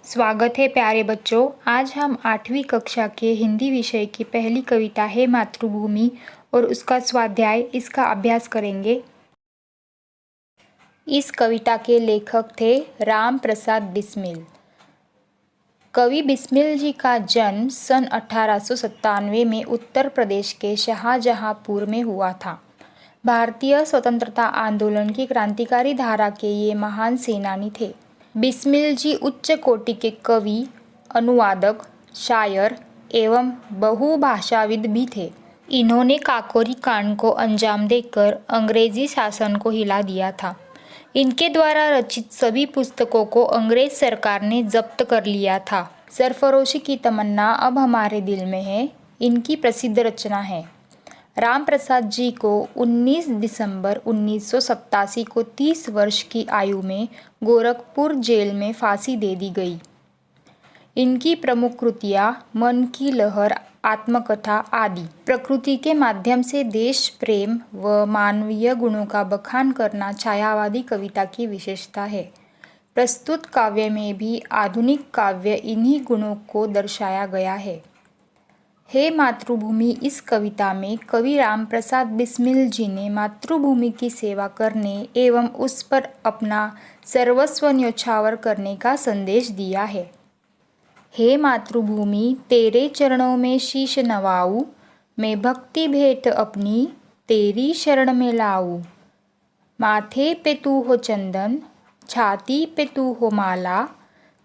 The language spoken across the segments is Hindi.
स्वागत है प्यारे बच्चों। आज हम 8वीं कक्षा के हिंदी विषय की पहली कविता है मातृभूमि और उसका स्वाध्याय इसका अभ्यास करेंगे। इस कविता के लेखक थे राम प्रसाद बिस्मिल। कवि बिस्मिल जी का जन्म सन 1897 में उत्तर प्रदेश के शाहजहांपुर में हुआ था। भारतीय स्वतंत्रता आंदोलन की क्रांतिकारी धारा के ये महान सेनानी थे। बिस्मिल जी उच्च कोटि के कवि, अनुवादक, शायर एवं बहुभाषाविद भी थे। इन्होंने काकोरी कांड को अंजाम देकर अंग्रेजी शासन को हिला दिया था। इनके द्वारा रचित सभी पुस्तकों को अंग्रेज सरकार ने जब्त कर लिया था। सरफरोशी की तमन्ना अब हमारे दिल में है इनकी प्रसिद्ध रचना है। राम प्रसाद जी को 19 दिसंबर 1987 को 30 वर्ष की आयु में गोरखपुर जेल में फांसी दे दी गई। इनकी प्रमुख कृतियाँ मन की लहर, आत्मकथा आदि प्रकृति के माध्यम से देश प्रेम व मानवीय गुणों का बखान करना छायावादी कविता की विशेषता है। प्रस्तुत काव्य में भी आधुनिक काव्य इन्हीं गुणों को दर्शाया गया है। हे मातृभूमि इस कविता में कवि राम प्रसाद बिस्मिल जी ने मातृभूमि की सेवा करने एवं उस पर अपना सर्वस्व न्यौछावर करने का संदेश दिया है। हे मातृभूमि तेरे चरणों में शीश नवाऊं, मैं भक्ति भेंट अपनी तेरी शरण में लाऊं। माथे पे तू हो चंदन, छाती पे तू हो माला,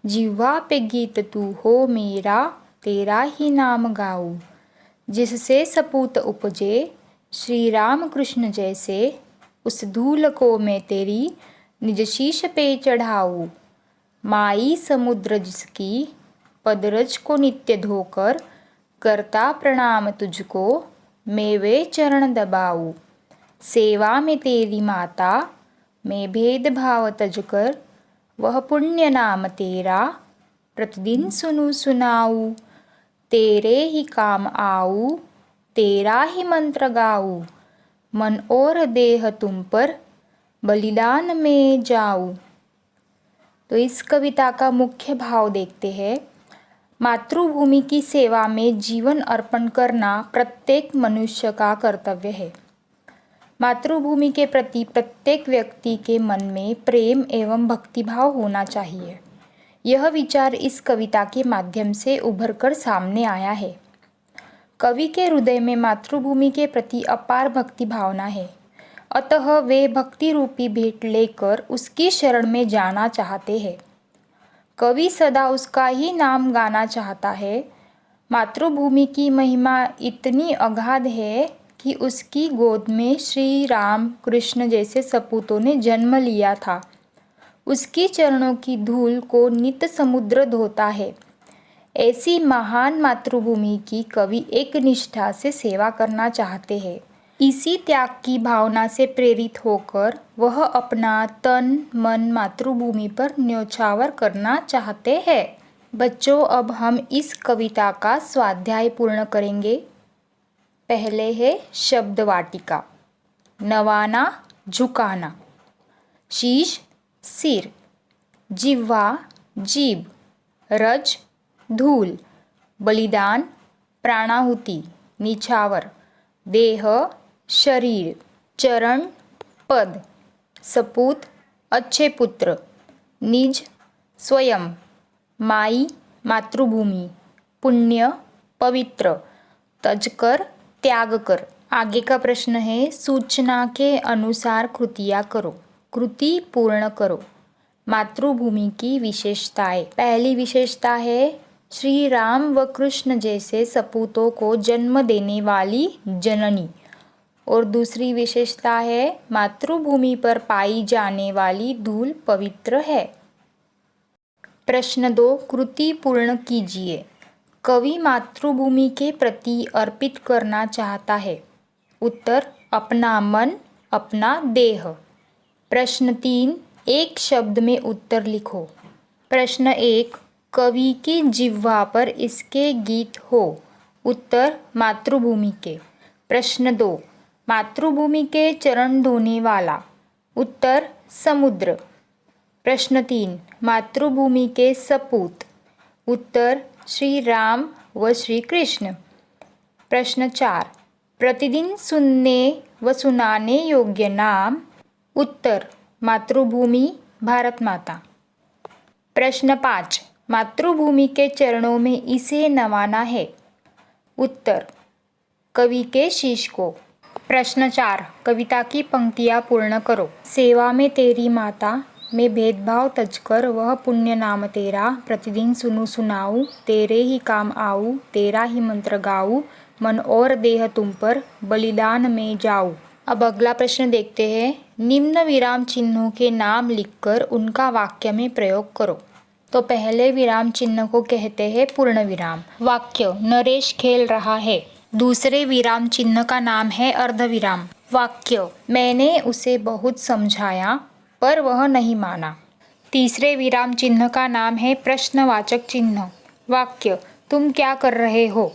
जिह्वा पे गीत तू हो मेरा तेरा ही नाम गाऊं। जिससे सपूत उपजे श्री राम कृष्ण जैसे, उस धूल को मैं तेरी निज शीश पे चढ़ाऊं। माई समुद्र जिसकी पदरज को नित्य धोकर, करता प्रणाम तुझको मैं वे चरण दबाऊं। सेवा में तेरी माता मैं भेदभाव तज कर, वह पुण्य नाम तेरा प्रतिदिन सुनूं सुनाऊं। तेरे ही काम आऊं, तेरा ही मंत्र गाऊं, मन और देह तुम पर बलिदान में जाऊं। तो इस कविता का मुख्य भाव देखते हैं। मातृभूमि की सेवा में जीवन अर्पण करना प्रत्येक मनुष्य का कर्तव्य है। मातृभूमि के प्रति प्रत्येक व्यक्ति के मन में प्रेम एवं भक्तिभाव होना चाहिए। यह विचार इस कविता के माध्यम से उभरकर सामने आया है। कवि के हृदय में मातृभूमि के प्रति अपार भक्ति भावना है, अतः वे भक्ति रूपी भेंट लेकर उसकी शरण में जाना चाहते हैं। कवि सदा उसका ही नाम गाना चाहता है। मातृभूमि की महिमा इतनी अगाध है कि उसकी गोद में श्री राम कृष्ण जैसे सपूतों ने जन्म लिया था। उसकी चरणों की धूल को नित समुद्र धोता है। ऐसी महान मातृभूमि की कवि एक निष्ठा से सेवा करना चाहते हैं। इसी त्याग की भावना से प्रेरित होकर वह अपना तन मन मातृभूमि पर न्यौछावर करना चाहते हैं। बच्चों, अब हम इस कविता का स्वाध्याय पूर्ण करेंगे। पहले है शब्द वाटिका। नवाना झुकाना, शीश सिर, जिह्वा जीभ, रज धूल, बलिदान प्राणाहुति निछावर, देह शरीर, चरण पद, सपूत अच्छे पुत्र, निज स्वयं, माई मातृभूमि, पुण्य पवित्र, तजकर त्याग कर। आगे का प्रश्न है, सूचना के अनुसार कृतियाँ करो। कृति पूर्ण करो। मातृभूमि की विशेषताएं। पहली विशेषता है श्री राम व कृष्ण जैसे सपूतों को जन्म देने वाली जननी। और दूसरी विशेषता है मातृभूमि पर पाई जाने वाली धूल पवित्र है। प्रश्न 2, कृति पूर्ण कीजिए। कवि मातृभूमि के प्रति अर्पित करना चाहता है। उत्तर, अपना मन, अपना देह। प्रश्न 3, एक शब्द में उत्तर लिखो। प्रश्न 1, कवि की जिह्वा पर इसके गीत हो। उत्तर, मातृभूमि के। प्रश्न 2, मातृभूमि के चरण धोने वाला। उत्तर, समुद्र। प्रश्न 3, मातृभूमि के सपूत। उत्तर श्री राम व श्री कृष्ण। प्रश्न 4, प्रतिदिन सुनने व सुनाने योग्य नाम। उत्तर मातृभूमि, भारत माता। प्रश्न 5, मातृभूमि के चरणों में इसे नवाना है। उत्तर कवि के शीश को। प्रश्न 4, कविता की पंक्तियाँ पूर्ण करो। सेवा में तेरी माता, मैं भेदभाव तजकर वह पुण्य नाम तेरा, प्रतिदिन सुनूं सुनाऊं, तेरे ही काम आऊं, तेरा ही मंत्र गाऊं, मन और देह तुम पर बलिदान में जाऊं। अब अगला प्रश्न देखते हैं। निम्न विराम चिन्हों के नाम लिखकर उनका वाक्य में प्रयोग करो। तो पहले विराम चिन्ह को कहते हैं पूर्ण विराम। वाक्य नरेश खेल रहा है। दूसरे विराम चिन्ह का नाम है अर्धविराम। वाक्य मैंने उसे बहुत समझाया पर वह नहीं माना। तीसरे विराम चिन्ह का नाम है प्रश्नवाचक चिन्ह। वाक्य तुम क्या कर रहे हो।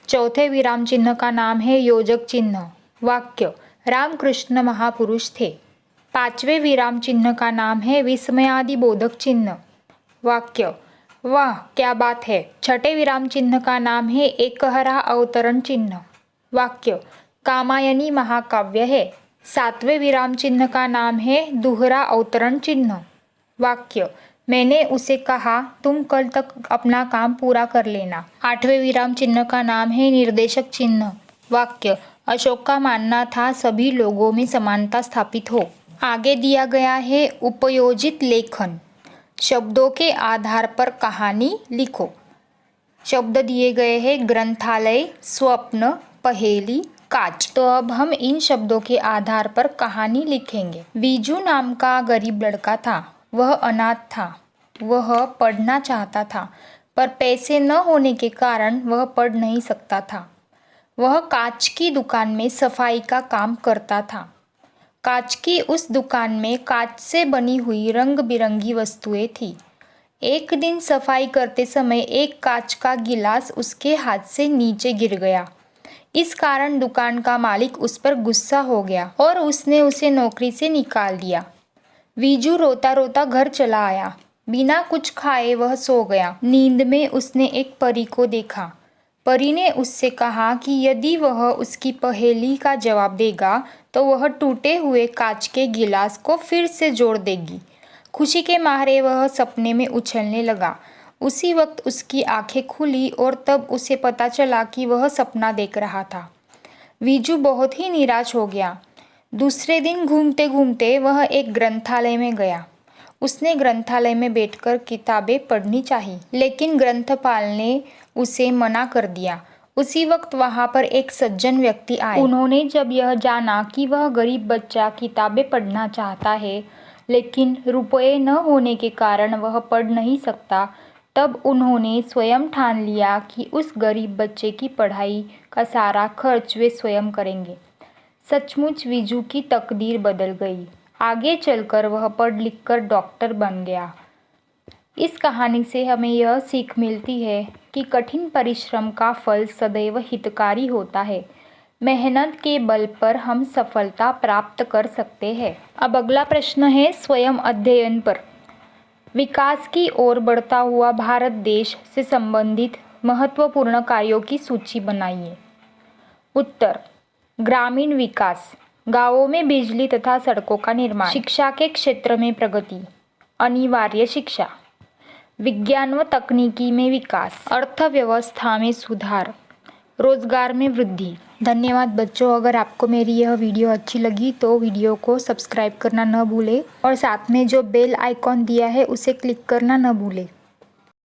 चौथे विराम चिन्ह का नाम है योजक चिन्ह। वाक्य रामकृष्ण महापुरुष थे। पांचवें विराम चिन्ह का नाम है विस्मयादि बोधक चिन्ह। वाक्य वाह क्या बात है। छठे विराम चिन्ह का नाम है एकहरा अवतरण चिन्ह। वाक्य कामायनी महाकाव्य है। सातवें विराम चिन्ह का नाम है दोहरा अवतरण चिन्ह। वाक्य मैंने उसे कहा तुम कल तक अपना काम पूरा कर लेना। आठवें विराम चिन्ह का नाम है निर्देशक चिन्ह। वाक्य अशोक का मानना था सभी लोगों में समानता स्थापित हो। आगे दिया गया है उपयोजित लेखन। शब्दों के आधार पर कहानी लिखो। शब्द दिए गए हैं ग्रंथालय, स्वप्न, पहेली, काच। तो अब हम इन शब्दों के आधार पर कहानी लिखेंगे। बीजू नाम का गरीब लड़का था। वह अनाथ था। वह पढ़ना चाहता था पर पैसे न होने के कारण वह पढ़ नहीं सकता था। वह कांच की दुकान में सफाई का काम करता था। कांच की उस दुकान में कांच से बनी हुई रंग बिरंगी वस्तुएं थी। एक दिन सफाई करते समय एक कांच का गिलास उसके हाथ से नीचे गिर गया। इस कारण दुकान का मालिक उस पर गुस्सा हो गया और उसने उसे नौकरी से निकाल दिया। वीजू रोता रोता घर चला आया। बिना कुछ खाए वह सो गया। नींद में उसने एक परी को देखा। परी ने उससे कहा कि यदि वह उसकी पहेली का जवाब देगा तो वह टूटे हुए कांच के गिलास को फिर से जोड़ देगी। खुशी के मारे वह सपने में उछलने लगा। उसी वक्त उसकी आंखें खुली और तब उसे पता चला कि वह सपना देख रहा था। वीजू बहुत ही निराश हो गया। दूसरे दिन घूमते घूमते वह एक ग्रंथालय में गया। उसने ग्रंथालय में बैठकर किताबें पढ़नी चाहिए, लेकिन ग्रंथपाल ने उसे मना कर दिया। उसी वक्त वहां पर एक सज्जन व्यक्ति आए। उन्होंने जब यह जाना कि वह गरीब बच्चा किताबें पढ़ना चाहता है लेकिन रुपये न होने के कारण वह पढ़ नहीं सकता, तब उन्होंने स्वयं ठान लिया कि उस गरीब बच्चे की पढ़ाई का सारा खर्च वे स्वयं करेंगे। सचमुच वीजू की तकदीर बदल गई। आगे चलकर वह पढ़ लिख कर डॉक्टर बन गया। इस कहानी से हमें यह सीख मिलती है कि कठिन परिश्रम का फल सदैव हितकारी होता है। मेहनत के बल पर हम सफलता प्राप्त कर सकते हैं। अब अगला प्रश्न है स्वयं अध्ययन पर। विकास की ओर बढ़ता हुआ भारत देश से संबंधित महत्वपूर्ण कार्यों की सूची बनाइए। उत्तर ग्रामीण विकास, गांवों में बिजली तथा सड़कों का निर्माण, शिक्षा के क्षेत्र में प्रगति, अनिवार्य शिक्षा, विज्ञान व तकनीकी में विकास, अर्थव्यवस्था में सुधार, रोजगार में वृद्धि। धन्यवाद बच्चों। अगर आपको मेरी यह वीडियो अच्छी लगी तो वीडियो को सब्सक्राइब करना न भूलें और साथ में जो बेल आइकॉन दिया है उसे क्लिक करना न भूलें।